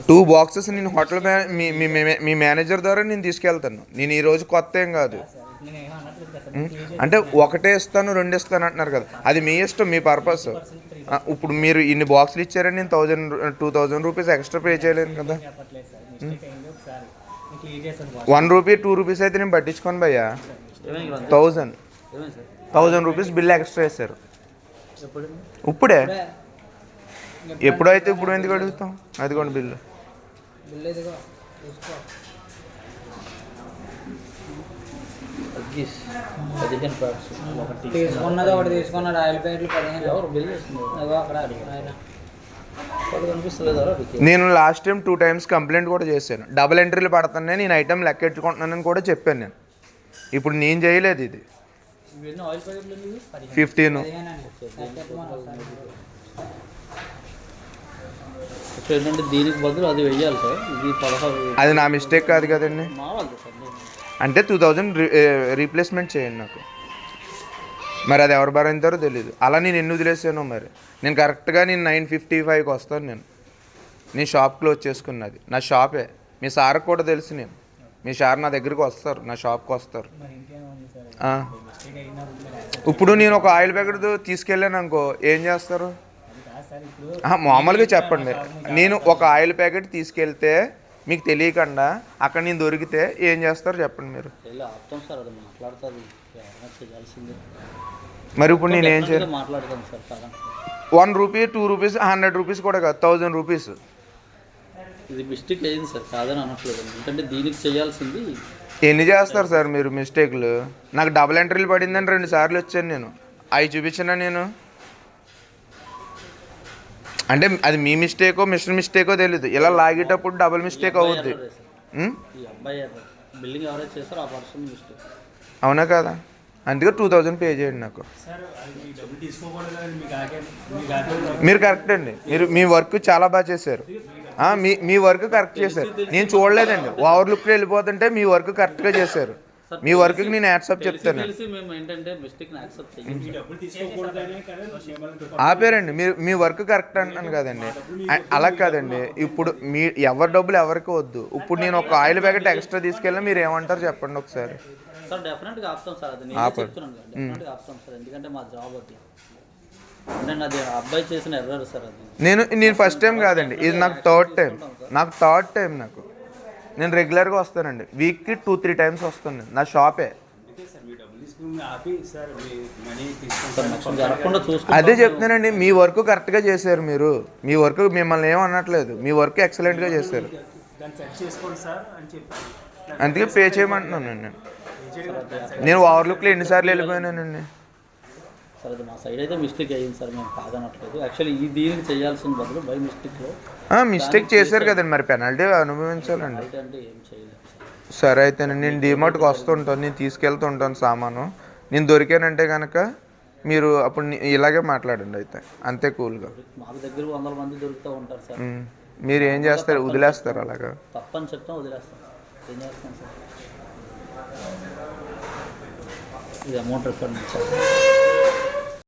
2 boxes నేను hotel మీ manager ద్వారా నేను తీసుకెళ్తాను. నేను ఈరోజు కొత్త ఏం కాదు. అంటే ఒకటే ఇస్తాను 2 ఇస్తాను అంటున్నారు కదా, అది మీ ఇష్టం, మీ పర్పస్. ఇప్పుడు మీరు ఇన్ని బాక్సులు ఇచ్చారని నేను 2000 రూపీస్ ఎక్స్ట్రా పే చేయలేను కదా. 1 రూపీ 2 రూపీస్ అయితే నేను పట్టించుకోను భయ్యా. 1000 రూపీస్ బిల్ ఎక్స్ట్రా వేశారు ఇప్పుడే. ఎప్పుడైతే ఇప్పుడు ఎందుకు అడుగుతాం? అదిగోండి బిల్లు. నేను లాస్ట్ టైం 2 టైమ్స్ కంప్లైంట్ కూడా చేశాను. డబుల్ ఎంట్రీలు పడుతున్నాయి, నేను ఐటెం లెక్కెట్టుకుంటున్నానని కూడా చెప్పాను నేను. ఇప్పుడు నేను చేయలేదు ఇది. 15. దీనికి బదులు అది వెయ్యాలి సార్. ఇది 16. అది నా మిస్టేక్ కాదు కదండి. అంటే 2000 రీప్లేస్మెంట్ చేయండి నాకు. మరి అది ఎవరు భరించారో తెలీదు. అలా నేను ఎన్ని వదిలేసానో మరి. నేను కరెక్ట్గా 9:55కి వస్తాను. నేను షాప్ క్లోజ్ చేసుకున్నది నా షాపే. మీ సార్కి కూడా తెలుసు. మీ సార్ నా దగ్గరికి వస్తారు, నా షాప్కి వస్తారు. ఇప్పుడు నేను ఒక ఆయిల్ ప్యాకెట్ తీసుకెళ్ళాను అనుకో, ఏం చేస్తారు? మామూలుగా చెప్పండి, నేను ఒక ఆయిల్ ప్యాకెట్ తీసుకెళ్తే మీకు తెలియకుండా అక్కడ నేను దొరికితే ఏం చేస్తారు చెప్పండి మీరు. మరి ఇప్పుడు నేను ఏం చేయాలి? 1 రూపీ 2 రూపీస్ 100 రూపీస్ కూడా కాదు, 1000 రూపీస్. ఇది మిస్టేక్ అయింది సార్, కాదని అనట్లేదు. ఎందుకంటే దీనికి చేయాల్సింది. ఎన్ని చేస్తారు సార్ మీరు మిస్టేక్లు? నాకు డబుల్ ఎంట్రీలు పడిందని 2 సార్లు వచ్చాను నేను. అవి చూపించినా నేను. అంటే అది మీ మిస్టేకో మిషన్ మిస్టేకో తెలీదు. ఇలా లాగేటప్పుడు డబుల్ మిస్టేక్ అవుద్ది. అవునా కదా? అందుకే 2000 పే చేయండి నాకు. మీరు కరెక్ట్ అండి. మీ వర్క్ చాలా బాగా చేశారు. మీ వర్క్ కరెక్ట్ చేశారు. నేను చూడలేదండి, ఓవర్ లుక్లో వెళ్ళిపోతుంటే మీ వర్క్ కరెక్ట్గా చేశారు. మీ వర్క్కి నేను యాక్సెప్ట్ చెప్తాను. ఆపేరండి. మీ వర్క్ కరెక్ట్ అంటున్నాను కదండి. అలా కాదండి. ఇప్పుడు మీ ఎవరి డబ్బులు ఎవరికి వద్దు. ఇప్పుడు నేను ఒక ఆయిల్ ప్యాకెట్ ఎక్స్ట్రా తీసుకెళ్ళినా మీరు ఏమంటారు చెప్పండి ఒకసారి. నేను ఫస్ట్ టైం కాదండి, ఇది నాకు థర్డ్ టైం. నేను రెగ్యులర్గా వస్తానండి. వీక్కి 2-3 టైమ్స్ వస్తాను. నా షాపే. అదే చెప్తున్నానండి, మీ వర్క్ కరెక్ట్గా చేశారు మీరు. మీ వర్క్ మిమ్మల్ని ఏమనట్లేదు. మీ వర్క్ ఎక్సలెంట్గా చేశారు. అందుకే పే చేయమంటున్నాను. నేను ఓవర్లుక్లో ఎన్నిసార్లు వెళ్ళిపోయానండి. సార్ అది మా సైడ్ అయితే మిస్టేక్ అయ్యింది సార్, మేము కాదనట్లేదు. యాక్చువల్లీ ఈ దీనికి చేయాల్సిన బదులు బై మిస్టేక్లో మిస్టేక్ చేశారు కదండి, మరి పెనాల్టీ అనుభవించాలండి. అంటే ఏం చేయలేదు. సరే అయితే నేను డీమార్ట్కి వస్తుంటాను, నేను తీసుకెళ్తుంటాను సామాను. నేను దొరికానంటే కనుక మీరు అప్పుడు ఇలాగే మాట్లాడండి అయితే, అంతే కూల్గా. మా దగ్గర 100 మంది దొరుకుతూ ఉంటారు సార్. మీరు ఏం చేస్తారు? వదిలేస్తారు అలాగా? తప్పని చెప్తాం, వదిలేస్తాం. ఏం చేస్తాం సార్? ఇది అమౌంట్ రిఫండ్ ఇచ్చారు.